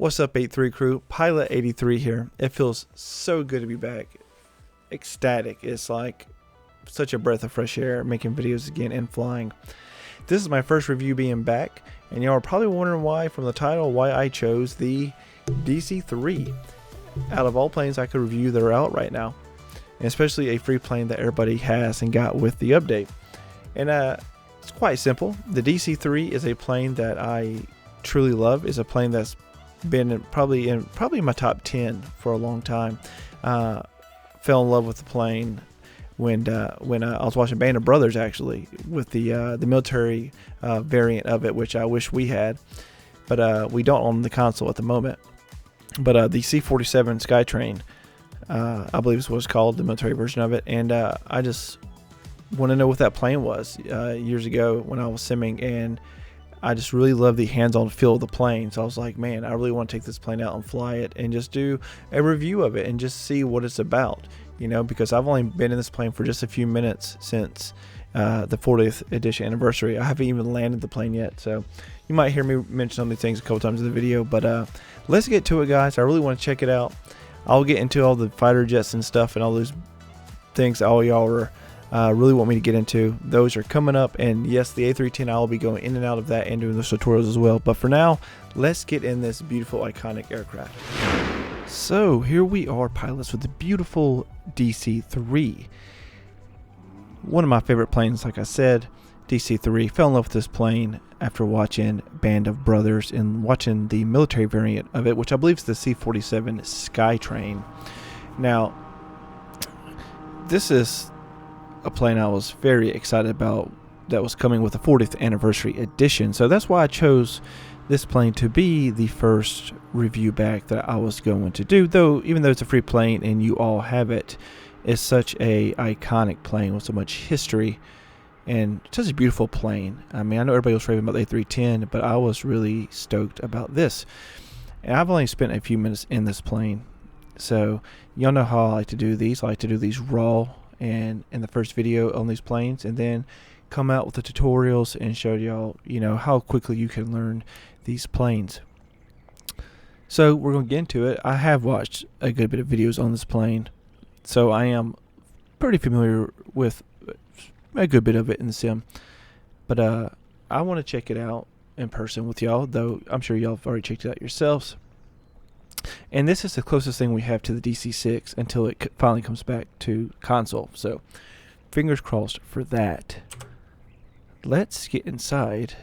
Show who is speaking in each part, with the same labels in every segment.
Speaker 1: What's up, 83 crew? Pilot 83 here. It feels so good to be back. Ecstatic. It's like such a breath of fresh air making videos again and flying. This is my first review being back, and y'all are probably wondering why, from the title, why I chose the DC-3. Out of all planes I could review that are out right now, and especially a free plane that everybody has and got with the update. And it's quite simple. The DC-3 is a plane that I truly love. It's a plane that's been probably in my top 10 for a long time. Fell in love with the plane when I was watching Band of Brothers, actually, with the military variant of it, which I wish we had, but we don't own the console at the moment. But the C-47 Skytrain, I believe is what it's called, the military version of it, and I just want to know what that plane was years ago when I was simming, and I just really love the hands-on feel of the plane. So I was like, man, I really want to take this plane out and fly it and just do a review of it and just see what it's about, you know, because I've only been in this plane for just a few minutes since the 40th edition anniversary. I haven't even landed the plane yet, so you might hear me mention some of these things a couple times in the video, but let's get to it, guys. I really want to check it out. I'll get into all the fighter jets and stuff and all those things all y'all are really want me to get into. Those are coming up, and yes, the A310, I will be going in and out of that and doing those tutorials as well. But for now, let's get in this beautiful iconic aircraft. So here we are, pilots, with the beautiful DC-3. One of my favorite planes, like I said, DC-3. Fell in love with this plane after watching Band of Brothers and watching the military variant of it, which I believe is the C-47 Skytrain. Now, this is a plane I was very excited about that was coming with the 40th anniversary edition, so that's why I chose this plane to be the first review back that I was going to do. Though, even though it's a free plane and you all have it, it's such a iconic plane with so much history and such a beautiful plane. I mean, I know everybody was raving about the A310, but I was really stoked about this. And I've only spent a few minutes in this plane, so y'all know how I like to do these. I like to do these raw and in the first video on these planes, and then come out with the tutorials and show y'all, you know, how quickly you can learn these planes. So we're going to get into it. I have watched a good bit of videos on this plane, so I am pretty familiar with a good bit of it in the sim, but I want to check it out in person with y'all, though I'm sure y'all have already checked it out yourselves. And this is the closest thing we have to the DC-6 until it finally comes back to console. So, fingers crossed for that. Let's get inside.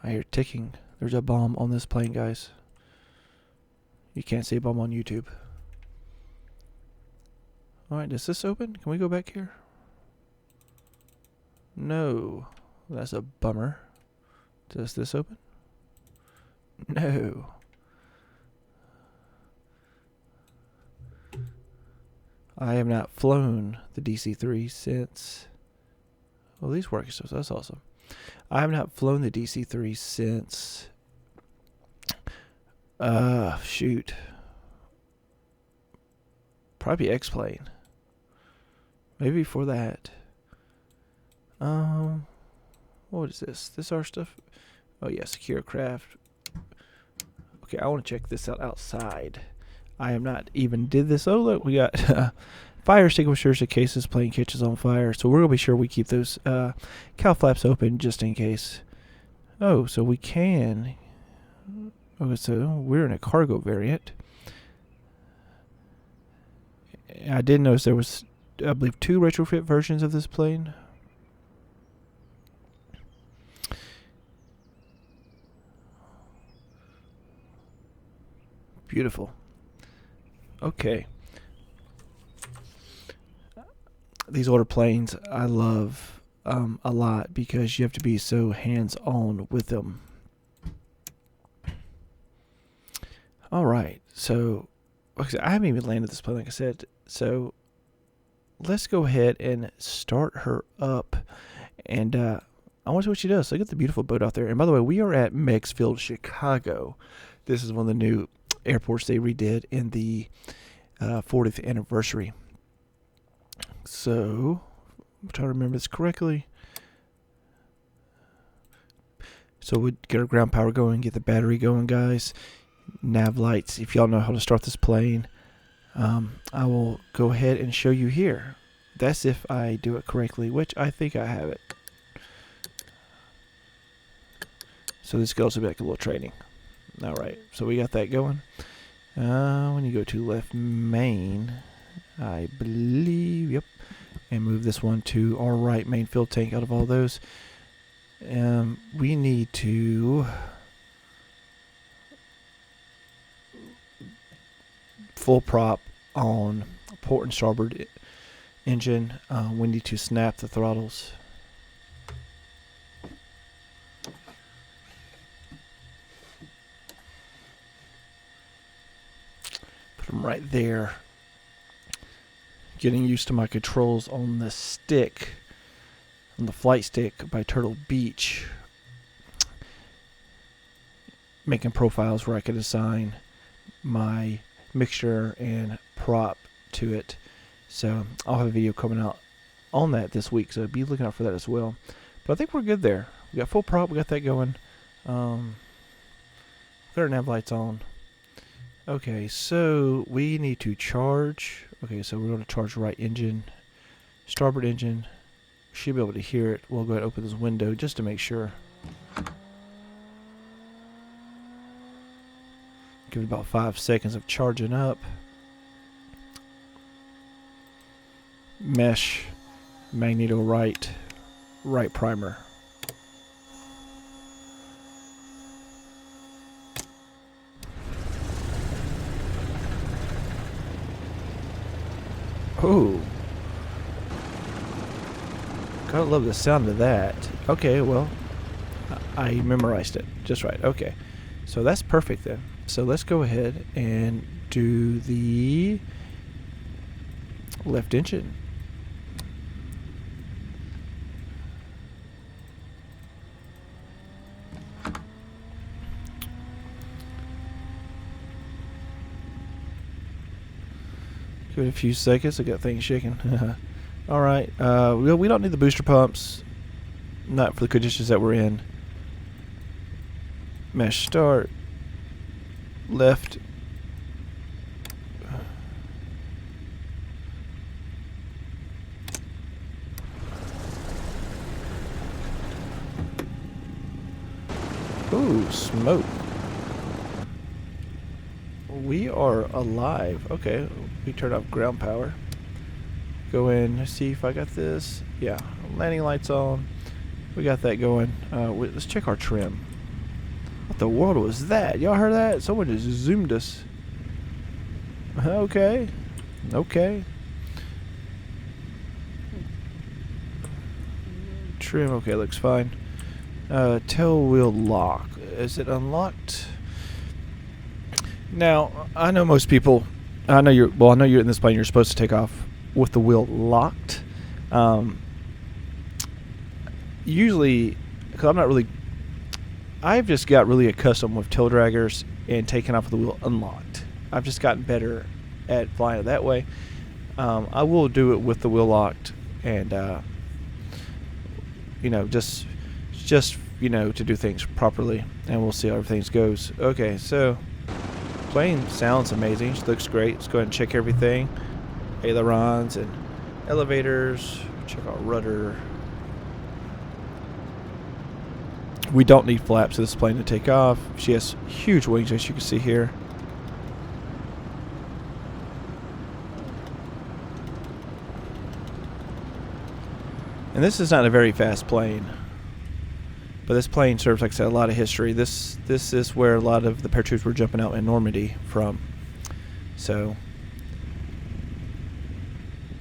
Speaker 1: I hear ticking. There's a bomb on this plane, guys. You can't see a bomb on YouTube. Alright, does this open? Can we go back here? No, that's a bummer. Does this open? No. I have not flown the DC-3 since... Well, these work, so that's awesome. I have not flown the DC-3 since... shoot. Probably X-Plane. Maybe before that. What is this? This our stuff? Oh yeah, secure craft. Okay, I want to check this out outside. I have not even did this. Oh look, we got fire extinguishers in case this plane catches on fire. So we're gonna be sure we keep those cow flaps open just in case. Oh, so we can. Okay, so we're in a cargo variant. I did notice there was, I believe, 2 retrofit versions of this plane. Beautiful. Okay. These older planes I love a lot because you have to be so hands-on with them. Alright, so I haven't even landed this plane, like I said, so let's go ahead and start her up, and I want to see what she does. Look at the beautiful boat out there. And by the way, we are at Meigs Field, Chicago. This is one of the new airports they redid in the 40th anniversary. So I'm trying to remember this correctly. So we'd get our ground power going, get the battery going, guys. Nav lights, if y'all know how to start this plane, I will go ahead and show you here. That's if I do it correctly, which I think I have it. So this could also be like a little training. Alright, so we got that going. When you go to left main, I believe, yep, and move this one to our right main fuel tank out of all those. We need to full prop on port and starboard engine. We need to snap the throttles. Put them right there. Getting used to my controls on the stick, on the flight stick by Turtle Beach. Making profiles where I could assign my mixture and prop to it. So I'll have a video coming out on that this week, so be looking out for that as well. But I think we're good there. We got full prop, we got that going. Got our nav lights on. Okay, so we need to charge. Okay, so we're going to charge right engine, starboard engine. Should be able to hear it. We'll go ahead and open this window just to make sure. Give it about 5 seconds of charging up. Mesh, magneto right primer. Oh, gotta love the sound of that. Okay, well, I memorized it just right. Okay, so that's perfect then. So let's go ahead and do the left engine. Give it a few seconds. I got things shaking. All right. We don't need the booster pumps. Not for the conditions that we're in. Mesh start. Left. Ooh, smoke. We are alive. Okay, we turn off ground power. Go in, see if I got this. Yeah, landing lights on. We got that going. Let's check our trim. What the world was that? Y'all heard that? Someone just zoomed us. Okay. Okay. Trim, okay, looks fine. Tail wheel lock. Is it unlocked? Now, I know most people, I know you're in this plane, you're supposed to take off with the wheel locked. Usually, because I've just got really accustomed with tail draggers and taking off with the wheel unlocked. I've just gotten better at flying it that way. I will do it with the wheel locked and, just to do things properly, and we'll see how everything goes. Okay, so plane sounds amazing. She looks great. Let's go ahead and check everything. Ailerons and elevators. Check our rudder. We don't need flaps for this plane to take off. She has huge wings, as you can see here. And this is not a very fast plane, but this plane serves, like I said, a lot of history. This is where a lot of the paratroopers were jumping out in Normandy from. So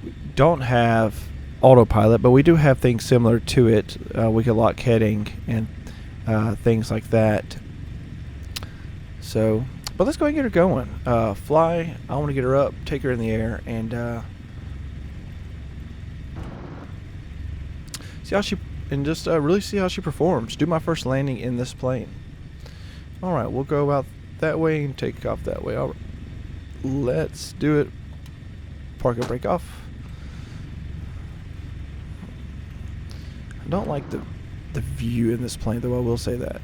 Speaker 1: we don't have autopilot, but we do have things similar to it. We can lock heading and things like that. So, but let's go ahead and get her going. Fly. I want to get her up, take her in the air, and see how she, and just really see how she performs. Do my first landing in this plane. All right, we'll go out that way and take off that way. All right, let's do it. Park and break off. I don't like the view in this plane, though I will say that.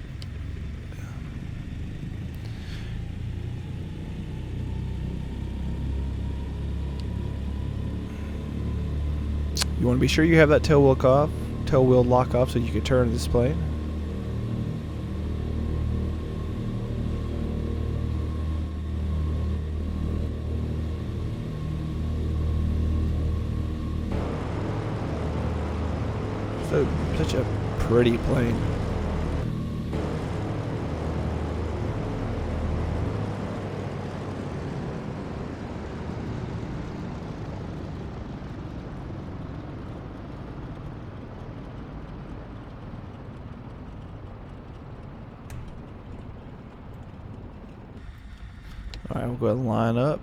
Speaker 1: You want to be sure you have that tail wheel lock off so you can turn this plane. So, such a pretty plane. Alright, we'll go ahead and line up.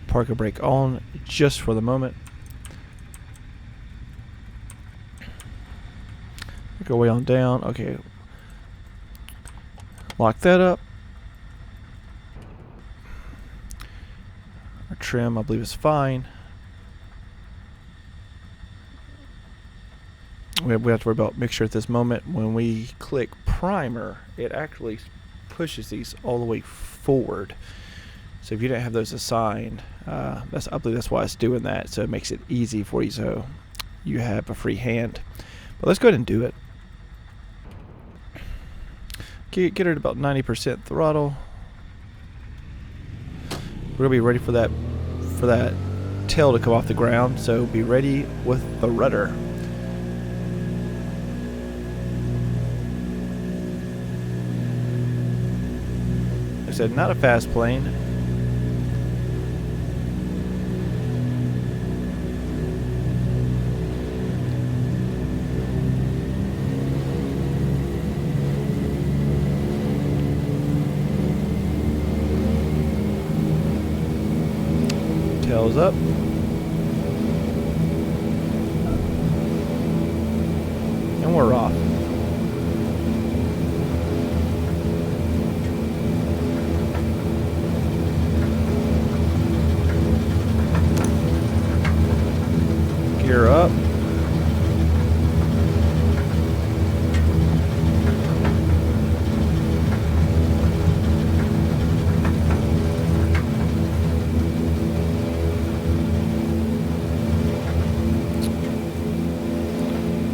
Speaker 1: Parker brake on just for the moment. Go way on down. Okay. Lock that up. Our trim, I believe, is fine. We have to worry about mixture at this moment. When we click primer, it actually pushes these all the way forward. So if you didn't have those assigned, I believe that's why it's doing that. So it makes it easy for you, so you have a free hand. But let's go ahead and do it. Get her at about 90% throttle. We're gonna be ready for that tail to come off the ground. So be ready with the rudder. Like I said, not a fast plane. Tails up. And we're off. Gear up.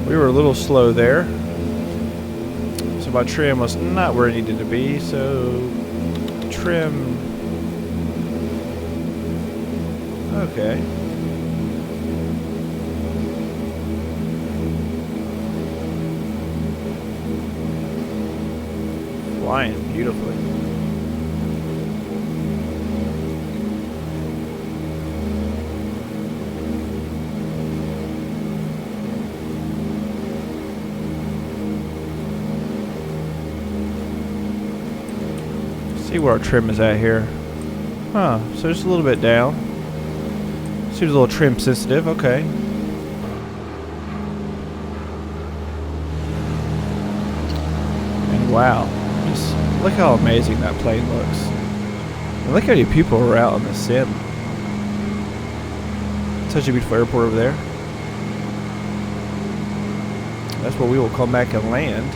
Speaker 1: We were a little slow there, so my trim was not where it needed to be, so trim, okay. Flying beautifully. See where our trim is at here. Huh, so just a little bit down. Seems a little trim sensitive, okay. And wow, just look how amazing that plane looks. And look how many people are out on the sim. Such a beautiful airport over there. That's where we will come back and land.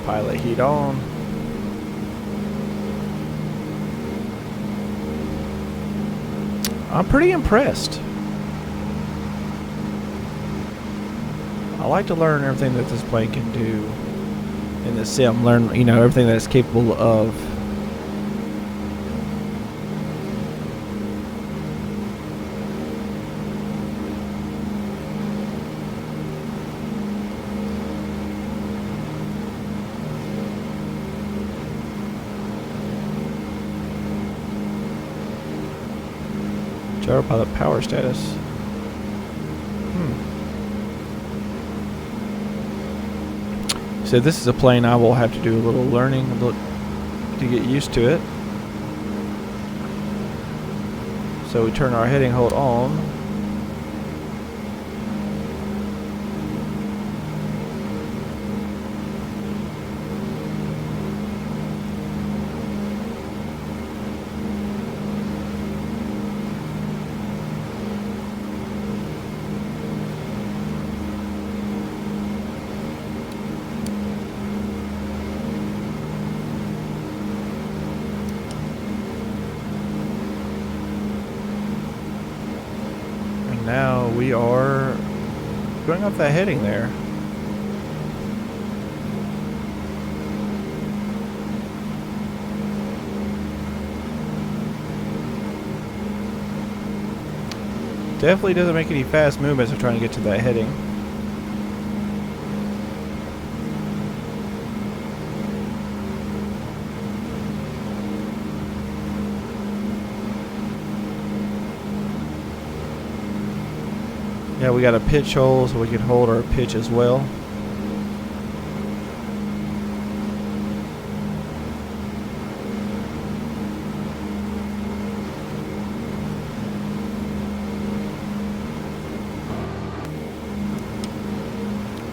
Speaker 1: Pilot heat on. I'm pretty impressed. I like to learn everything that this plane can do in the sim. Learn, you know, everything that it's capable of. Gyropilot power status. So this is a plane I will have to do a little learning to get used to it. So we turn our heading hold on. Now we are going off that heading there. Definitely doesn't make any fast movements of trying to get to that heading. Yeah, we got a pitch hole so we can hold our pitch as well.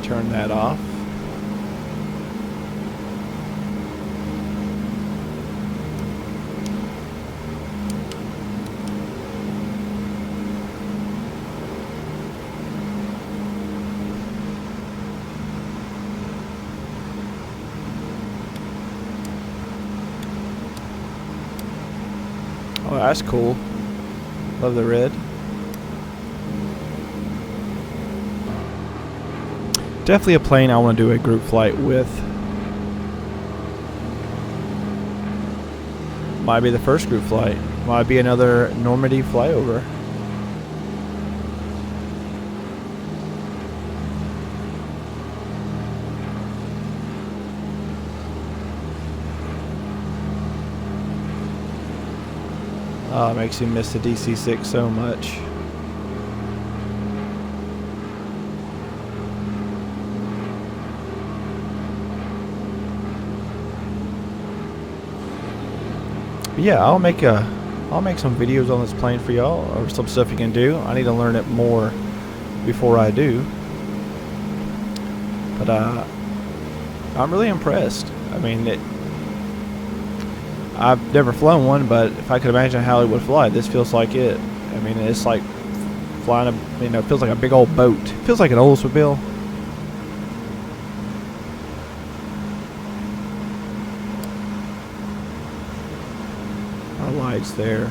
Speaker 1: Turn that off. Oh, that's cool. Love the red. Definitely a plane I want to do a group flight with. Might be the first group flight. Might be another Normandy flyover. Oh, it makes you miss the DC-3 so much. But yeah, I'll make some videos on this plane for y'all, or some stuff you can do. I need to learn it more before I do. But I'm really impressed. I mean, I've never flown one, but if I could imagine how it would fly, this feels like it. I mean, it's like flying a, it feels like a big old boat. It feels like an Oldsmobile. Our lights there.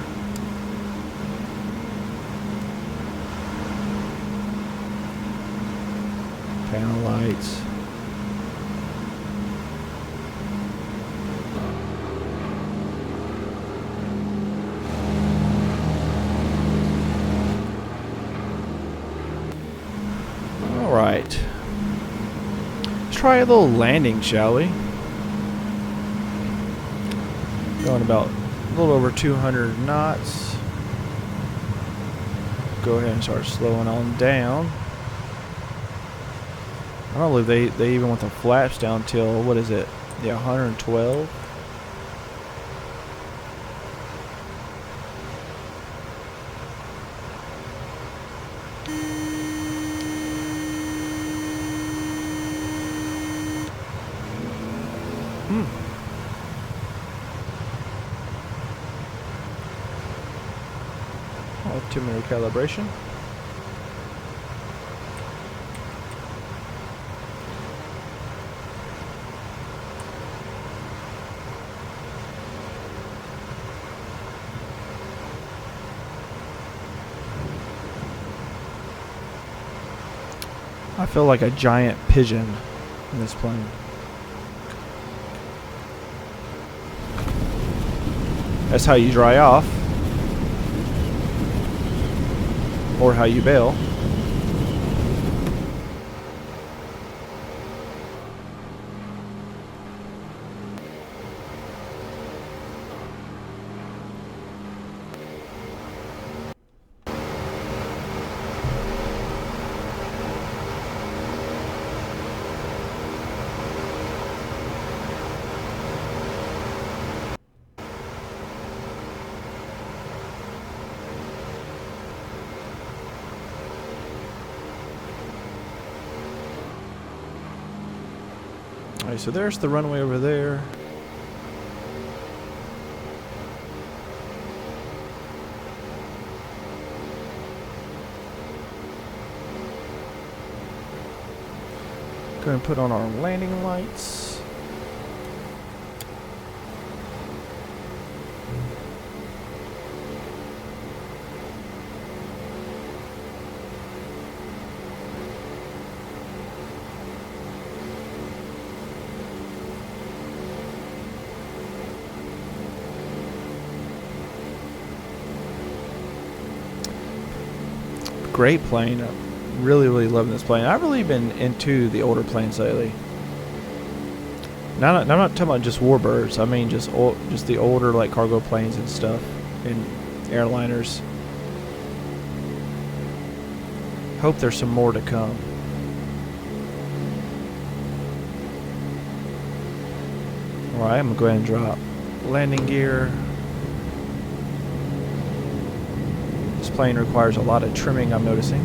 Speaker 1: Panel lights. Alright. Let's try a little landing, shall we? Going about a little over 200 knots. Go ahead and start slowing on down. I don't believe they even want the flaps down till, what is it? Yeah, 112. Oh, 2-minute calibration. I feel like a giant pigeon in this plane. That's how you dry off, or how you bail. Alright, so there's the runway over there. Go ahead and put on our landing lights. Great plane. I'm really loving this plane. I've really been into the older planes lately. Now, I'm not talking about just warbirds. I mean just the older like cargo planes and stuff, and airliners. Hope there's some more to come. Alright, I'm gonna go ahead and drop landing gear. This plane requires a lot of trimming, I'm noticing.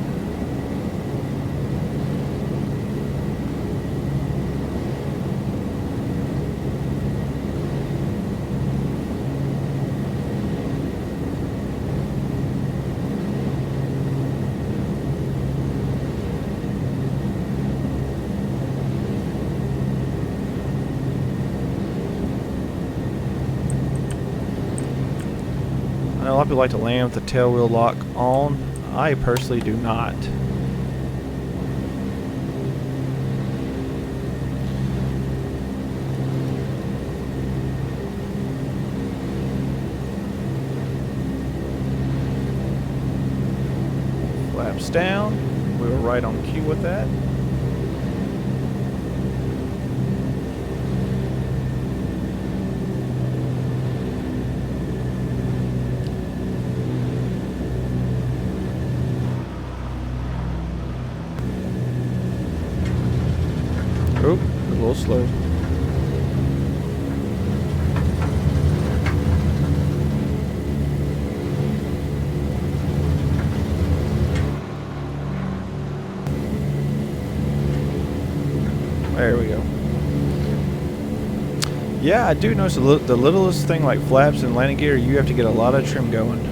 Speaker 1: I know a lot of people like to land with the tail wheel lock on. I personally do not. Flaps down. We were right on cue with that. Oh, a little slow. There we go. Yeah, I do notice the littlest thing like flaps and landing gear, you have to get a lot of trim going.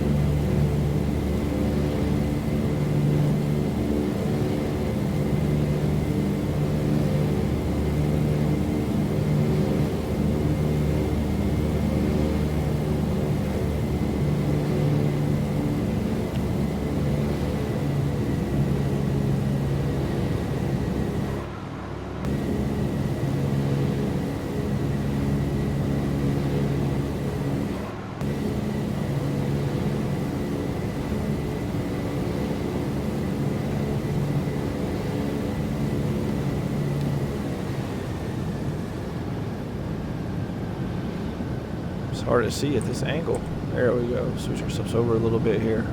Speaker 1: It's hard to see at this angle. There we go. Switch ourselves over a little bit here.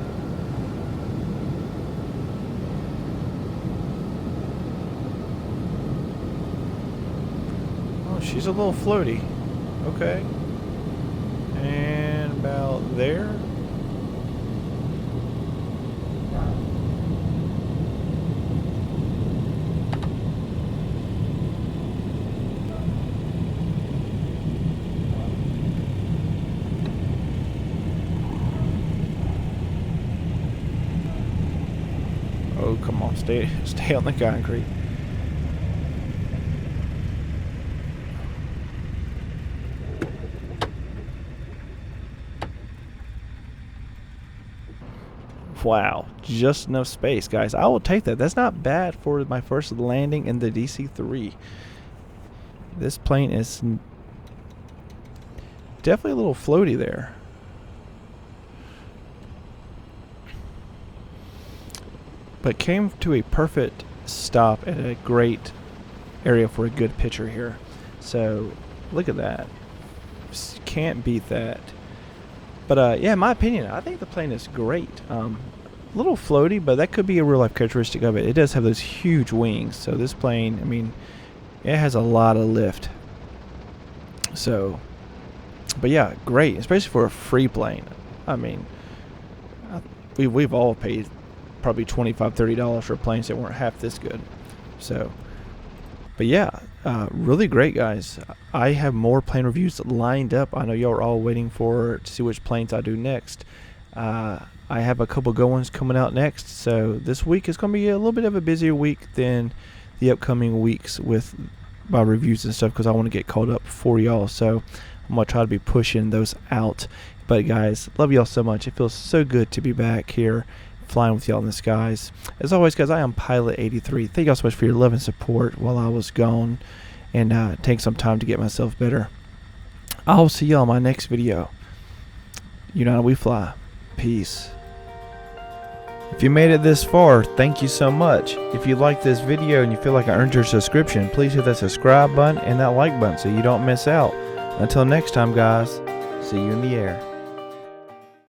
Speaker 1: Oh, she's a little floaty. Okay. And about there. Oh, come on, stay on the concrete. Wow, just enough space, guys. I will take that. That's not bad for my first landing in the DC-3. This plane is definitely a little floaty there. But came to a perfect stop at a great area for a good picture here. So look at that. Just can't beat that. But yeah, in my opinion, I think the plane is great. A little floaty, but that could be a real life characteristic of it. It does have those huge wings. So this plane, I mean, it has a lot of lift. So, but yeah, great, especially for a free plane. I mean, we've all paid probably $25–30 for planes that weren't half this good. So, but yeah, really great, guys. I have more plane reviews lined up. I know y'all are all waiting to see which planes I do next. I have a couple good ones coming out next, so this week is going to be a little bit of a busier week than the upcoming weeks with my reviews and stuff, because I want to get caught up for y'all. So I'm going to try to be pushing those out. But guys, love y'all so much. It feels so good to be back here flying with y'all in the skies. As always, guys, I am Pilot 83. Thank y'all so much for your love and support while I was gone, and take some time to get myself better. I'll see y'all in my next video. United we fly. Peace. If you made it this far, thank you so much. If you like this video and you feel like I earned your subscription, please hit that subscribe button and that like button so you don't miss out. Until next time, guys, see you in the air.